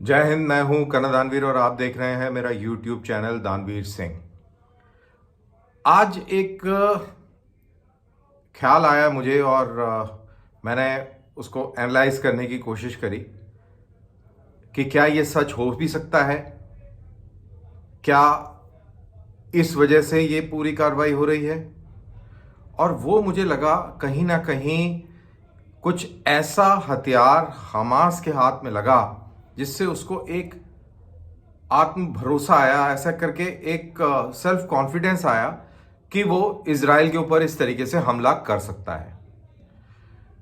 जय हिंद। मैं हूं कन्ना दानवीर और आप देख रहे हैं मेरा यूट्यूब चैनल दानवीर सिंह। आज एक ख्याल आया मुझे और मैंने उसको एनालाइज करने की कोशिश करी कि क्या ये सच हो भी सकता है। क्या इस वजह से ये पूरी कार्रवाई हो रही है। और वो मुझे लगा कहीं ना कहीं कुछ ऐसा हथियार हमास के हाथ में लगा जिससे उसको एक आत्म भरोसा आया, ऐसा करके एक सेल्फ कॉन्फिडेंस आया कि वो इजराइल के ऊपर इस तरीके से हमला कर सकता है।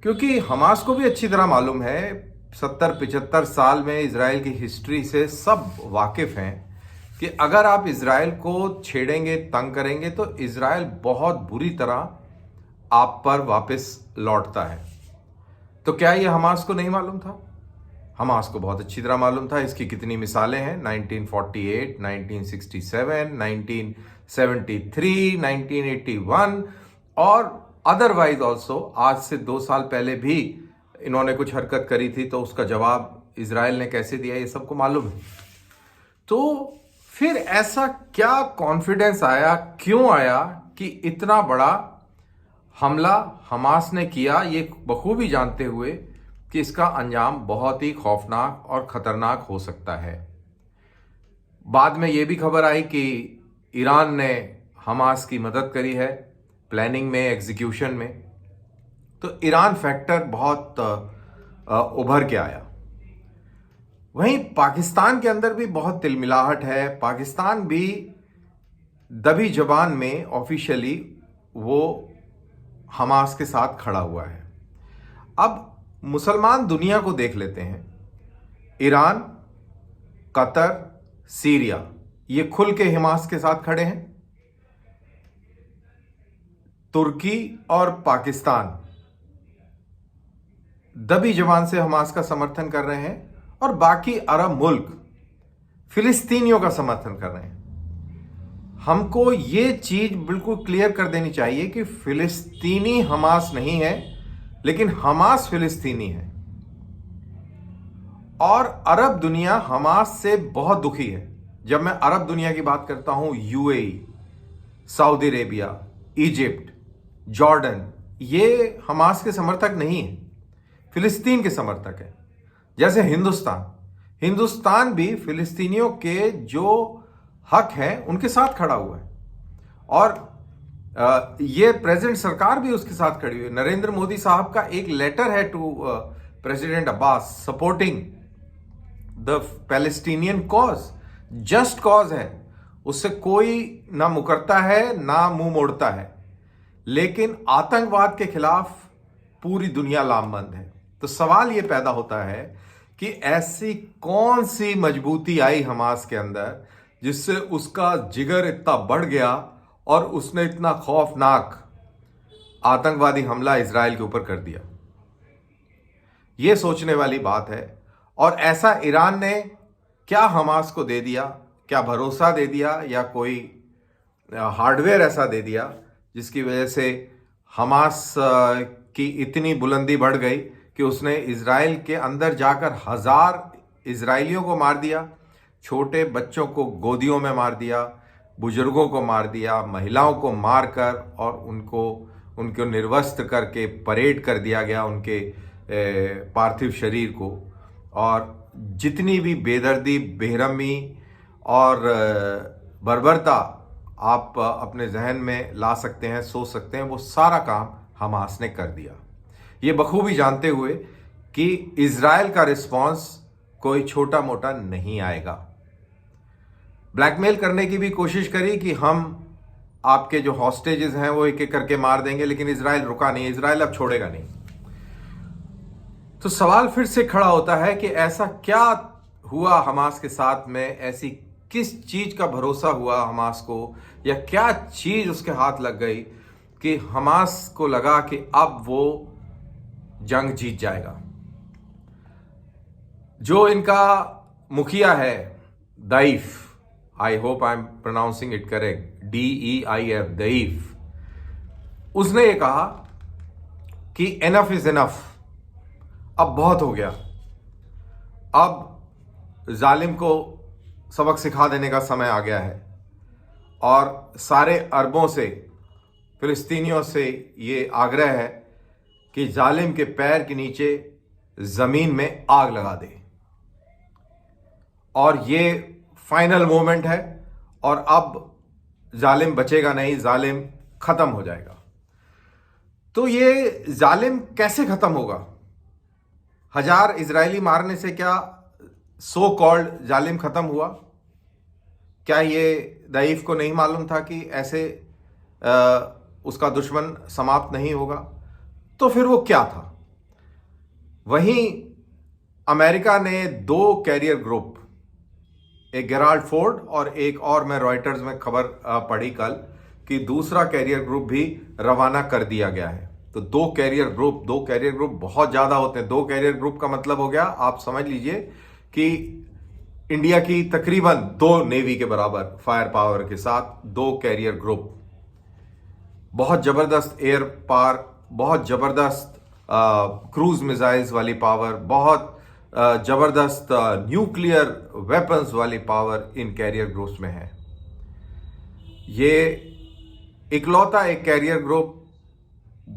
क्योंकि हमास को भी अच्छी तरह मालूम है, 70-75 साल में इजराइल की हिस्ट्री से सब वाकिफ हैं कि अगर आप इजराइल को छेड़ेंगे, तंग करेंगे तो इजराइल बहुत बुरी तरह आप पर वापस लौटता है। तो क्या ये हमास को नहीं मालूम था? हमास को बहुत अच्छी तरह मालूम था। इसकी कितनी मिसालें हैं, 1948, 1967, 1973, 1981 और अदरवाइज ऑल्सो आज से 2 साल पहले भी इन्होंने कुछ हरकत करी थी, तो उसका जवाब इजराइल ने कैसे दिया ये सबको मालूम है। तो फिर ऐसा क्या कॉन्फिडेंस आया, क्यों आया कि इतना बड़ा हमला हमास ने किया, ये बखूबी जानते हुए कि इसका अंजाम बहुत ही खौफनाक और खतरनाक हो सकता है। बाद में यह भी खबर आई कि ईरान ने हमास की मदद करी है प्लानिंग में, एग्जीक्यूशन में। तो ईरान फैक्टर बहुत उभर के आया। वहीं पाकिस्तान के अंदर भी बहुत तिलमिलाहट है। पाकिस्तान भी दबी जबान में ऑफिशियली वो हमास के साथ खड़ा हुआ है। अब मुसलमान दुनिया को देख लेते हैं। ईरान, कतर, सीरिया, ये खुल के हमास के साथ खड़े हैं। तुर्की और पाकिस्तान दबी जबान से हमास का समर्थन कर रहे हैं और बाकी अरब मुल्क फिलिस्तीनियों का समर्थन कर रहे हैं। हमको ये चीज बिल्कुल क्लियर कर देनी चाहिए कि फिलिस्तीनी हमास नहीं है, लेकिन हमास फिलिस्तीनी है। और अरब दुनिया हमास से बहुत दुखी है। जब मैं अरब दुनिया की बात करता हूं, UAE, Saudi Arabia, Egypt, Jordan, ये हमास के समर्थक नहीं है, फिलिस्तीन के समर्थक है। जैसे हिंदुस्तान भी फिलिस्तीनियों के जो हक है उनके साथ खड़ा हुआ है। और ये प्रेसिडेंट सरकार भी उसके साथ खड़ी हुई है। नरेंद्र मोदी साहब का एक लेटर है to President Abbas supporting the Palestinian cause. Just cause है, उससे कोई ना मुकरता है ना मुंह मोड़ता है, लेकिन आतंकवाद के खिलाफ पूरी दुनिया लामबंद है। तो सवाल यह पैदा होता है कि ऐसी कौन सी मजबूती आई हमास के अंदर जिससे उसका जिगर इतना बढ़ गया और उसने इतना खौफनाक आतंकवादी हमला इजराइल के ऊपर कर दिया। यह सोचने वाली बात है। और ऐसा ईरान ने क्या हमास को दे दिया, क्या भरोसा दे दिया या कोई हार्डवेयर ऐसा दे दिया जिसकी वजह से हमास की इतनी बुलंदी बढ़ गई कि उसने इजराइल के अंदर जाकर 1000 इजरायलियों को मार दिया, छोटे बच्चों को गोदियों में मार दिया, बुजुर्गों को मार दिया, महिलाओं को मारकर और उनको निर्वस्त्र करके परेड कर दिया गया उनके पार्थिव शरीर को। और जितनी भी बेदर्दी, बेरहमी और बर्बरता आप अपने जहन में ला सकते हैं, सोच सकते हैं, वो सारा काम हमास ने कर दिया। ये बखूबी जानते हुए कि इजराइल का रिस्पॉन्स कोई छोटा मोटा नहीं आएगा। ब्लैकमेल करने की भी कोशिश करी कि हम आपके जो हॉस्टेजेस हैं वो एक एक करके मार देंगे, लेकिन इजराइल रुका नहीं। इजराइल अब छोड़ेगा नहीं। तो सवाल फिर से खड़ा होता है कि ऐसा क्या हुआ हमास के साथ में, ऐसी किस चीज का भरोसा हुआ हमास को, या क्या चीज उसके हाथ लग गई कि हमास को लगा कि अब वो जंग जीत जाएगा। जो इनका मुखिया है Deif, I hope I am pronouncing it correct, DEIF, Deif, उसने ये कहा कि इनफ इज इनफ, अब बहुत हो गया। अब जालिम को सबक सिखा देने का समय आ गया है और सारे अरबों से, फिलिस्तीनियों से ये आग्रह है कि जालिम के पैर के नीचे ज़मीन में आग लगा दे। और ये फाइनल मोमेंट है और अब जालिम बचेगा नहीं, जालिम ख़त्म हो जाएगा। तो ये जालिम कैसे ख़त्म होगा? 1000 इजरायली मारने से क्या सो कॉल्ड जालिम ख़त्म हुआ? क्या ये दईफ को नहीं मालूम था कि ऐसे उसका दुश्मन समाप्त नहीं होगा? तो फिर वो क्या था? वहीं अमेरिका ने 2 कैरियर ग्रुप, एक गेराल्ड फोर्ड और एक और, मैं रॉयटर्स में खबर पढ़ी कल कि दूसरा कैरियर ग्रुप भी रवाना कर दिया गया है। तो 2 कैरियर ग्रुप बहुत ज़्यादा होते हैं। 2 कैरियर ग्रुप का मतलब हो गया, आप समझ लीजिए कि इंडिया की तकरीबन 2 नेवी के बराबर फायर पावर के साथ 2 कैरियर ग्रुप। बहुत ज़बरदस्त एयर पावर, बहुत ज़बरदस्त क्रूज मिसाइल्स वाली पावर, बहुत ज़बरदस्त न्यूक्लियर वेपन्स वाली पावर इन कैरियर ग्रुप्स में है। ये इकलौता एक कैरियर ग्रुप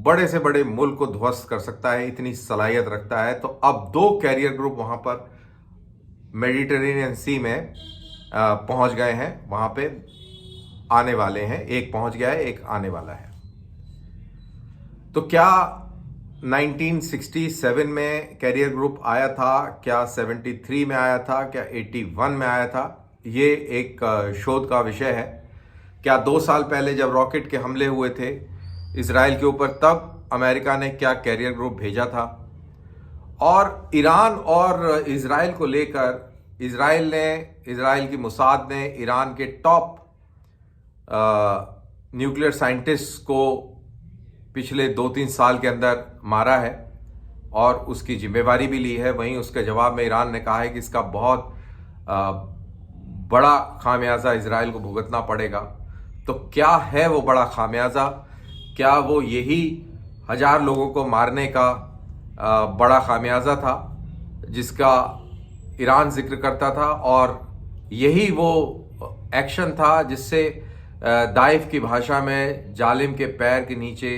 बड़े से बड़े मुल्क को ध्वस्त कर सकता है, इतनी सलाहियत रखता है। तो अब 2 कैरियर ग्रुप वहां पर मेडिटेरेनियन सी में पहुंच गए हैं, वहां पे आने वाले हैं। एक पहुंच गया है, एक आने वाला है। तो क्या 1967 में कैरियर ग्रुप आया था? क्या 73 में आया था? क्या 81 में आया था? ये एक शोध का विषय है। क्या 2 साल पहले जब रॉकेट के हमले हुए थे इजराइल के ऊपर, तब अमेरिका ने क्या कैरियर ग्रुप भेजा था? और ईरान और इजराइल को लेकर इजराइल की मुसाद ने ईरान के टॉप न्यूक्लियर साइंटिस्ट को पिछले 2-3 साल के अंदर मारा है और उसकी जिम्मेवारी भी ली है। वहीं उसके जवाब में ईरान ने कहा है कि इसका बहुत बड़ा खामियाजा इजराइल को भुगतना पड़ेगा। तो क्या है वो बड़ा खामियाजा? क्या वो यही 1000 लोगों को मारने का बड़ा खामियाजा था जिसका ईरान जिक्र करता था? और यही वो एक्शन था जिससे दाइफ की भाषा में जालिम के पैर के नीचे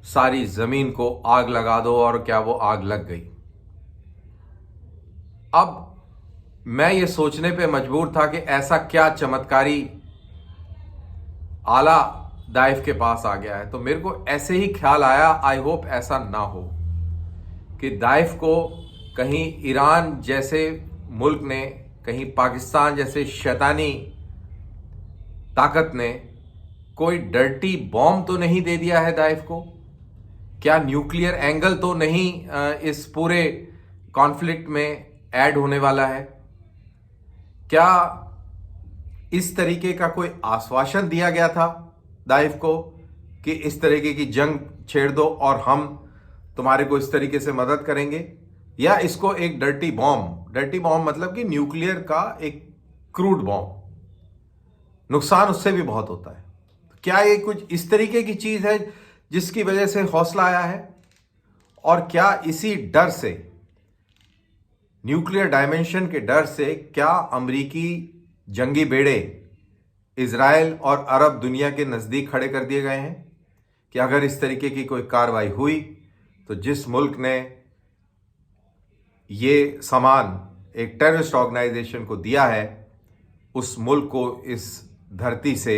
सारी जमीन को आग लगा दो, और क्या वो आग लग गई? अब मैं ये सोचने पे मजबूर था कि ऐसा क्या चमत्कारी आला दाइफ के पास आ गया है। तो मेरे को ऐसे ही ख्याल आया, आई होप ऐसा ना हो कि दाइफ को कहीं ईरान जैसे मुल्क ने, कहीं पाकिस्तान जैसे शैतानी ताकत ने कोई डर्टी बॉम्ब तो नहीं दे दिया है दाइफ को? क्या न्यूक्लियर एंगल तो नहीं इस पूरे कॉन्फ्लिक्ट में ऐड होने वाला है? क्या इस तरीके का कोई आश्वासन दिया गया था दाइफ को कि इस तरीके की जंग छेड़ दो और हम तुम्हारे को इस तरीके से मदद करेंगे? या इसको एक डर्टी बॉम्ब मतलब कि न्यूक्लियर का एक क्रूड बॉम्ब, नुकसान उससे भी बहुत होता है। क्या ये कुछ इस तरीके की चीज है जिसकी वजह से हौसला आया है? और क्या इसी डर से, न्यूक्लियर डायमेंशन के डर से, क्या अमेरिकी जंगी बेड़े इजराइल और अरब दुनिया के नजदीक खड़े कर दिए गए हैं कि अगर इस तरीके की कोई कार्रवाई हुई तो जिस मुल्क ने ये सामान एक टेररिस्ट ऑर्गेनाइजेशन को दिया है उस मुल्क को इस धरती से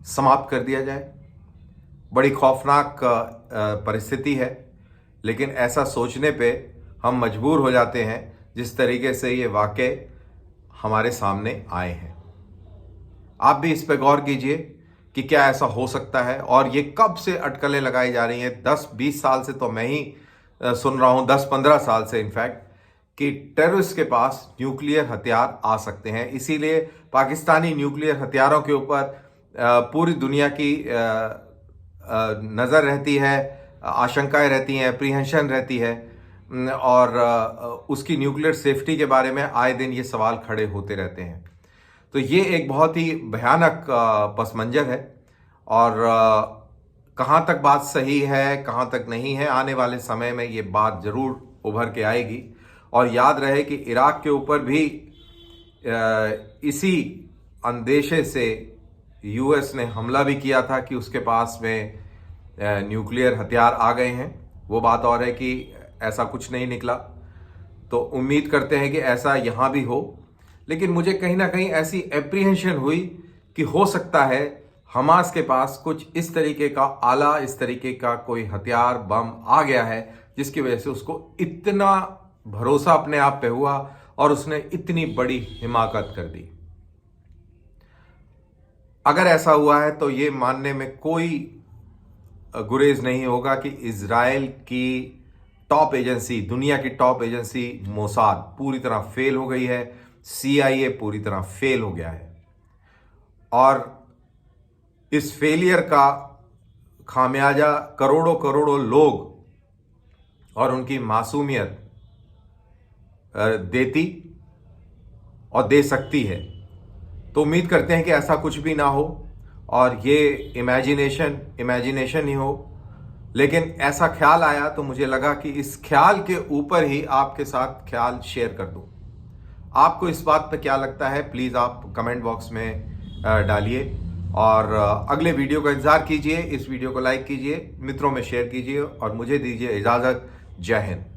समाप्त कर दिया जाए? बड़ी खौफनाक परिस्थिति है, लेकिन ऐसा सोचने पे हम मजबूर हो जाते हैं जिस तरीके से ये वाक़े हमारे सामने आए हैं। आप भी इस पे गौर कीजिए कि क्या ऐसा हो सकता है। और ये कब से अटकलें लगाई जा रही हैं? 10-20 साल से तो मैं ही सुन रहा हूँ, 10-15 साल से इनफैक्ट, कि टेररिस्ट के पास न्यूक्लियर हथियार आ सकते हैं। इसीलिए पाकिस्तानी न्यूक्लियर हथियारों के ऊपर पूरी दुनिया की नज़र रहती है, आशंकाएं रहती हैं, एप्रीहेंशन रहती है, और उसकी न्यूक्लियर सेफ्टी के बारे में आए दिन ये सवाल खड़े होते रहते हैं। तो ये एक बहुत ही भयानक पस मंजर है। और कहाँ तक बात सही है, कहाँ तक नहीं है, आने वाले समय में ये बात ज़रूर उभर के आएगी। और याद रहे कि इराक के ऊपर भी इसी अंदेशे से यूएस ने हमला भी किया था कि उसके पास में न्यूक्लियर हथियार आ गए हैं। वो बात और है कि ऐसा कुछ नहीं निकला, तो उम्मीद करते हैं कि ऐसा यहाँ भी हो। लेकिन मुझे कहीं ना कहीं ऐसी एप्रीहेंशन हुई कि हो सकता है हमास के पास कुछ इस तरीके का आला, इस तरीके का कोई हथियार, बम आ गया है जिसकी वजह से उसको इतना भरोसा अपने आप पे हुआ और उसने इतनी बड़ी हिमाकत कर दी। अगर ऐसा हुआ है तो ये मानने में कोई गुरेज नहीं होगा कि इजराइल की टॉप एजेंसी, दुनिया की टॉप एजेंसी मोसाद पूरी तरह फेल हो गई है, CIA पूरी तरह फेल हो गया है। और इस फेलियर का खामियाजा करोड़ों करोड़ों लोग और उनकी मासूमियत देती और दे सकती है। तो उम्मीद करते हैं कि ऐसा कुछ भी ना हो और ये इमेजिनेशन ही हो। लेकिन ऐसा ख्याल आया तो मुझे लगा कि इस ख्याल के ऊपर ही आपके साथ ख्याल शेयर कर दूं। आपको इस बात पे क्या लगता है, प्लीज़ आप कमेंट बॉक्स में डालिए और अगले वीडियो का इंतजार कीजिए। इस वीडियो को लाइक कीजिए, मित्रों में शेयर कीजिए और मुझे दीजिए इजाज़त। जय हिंद।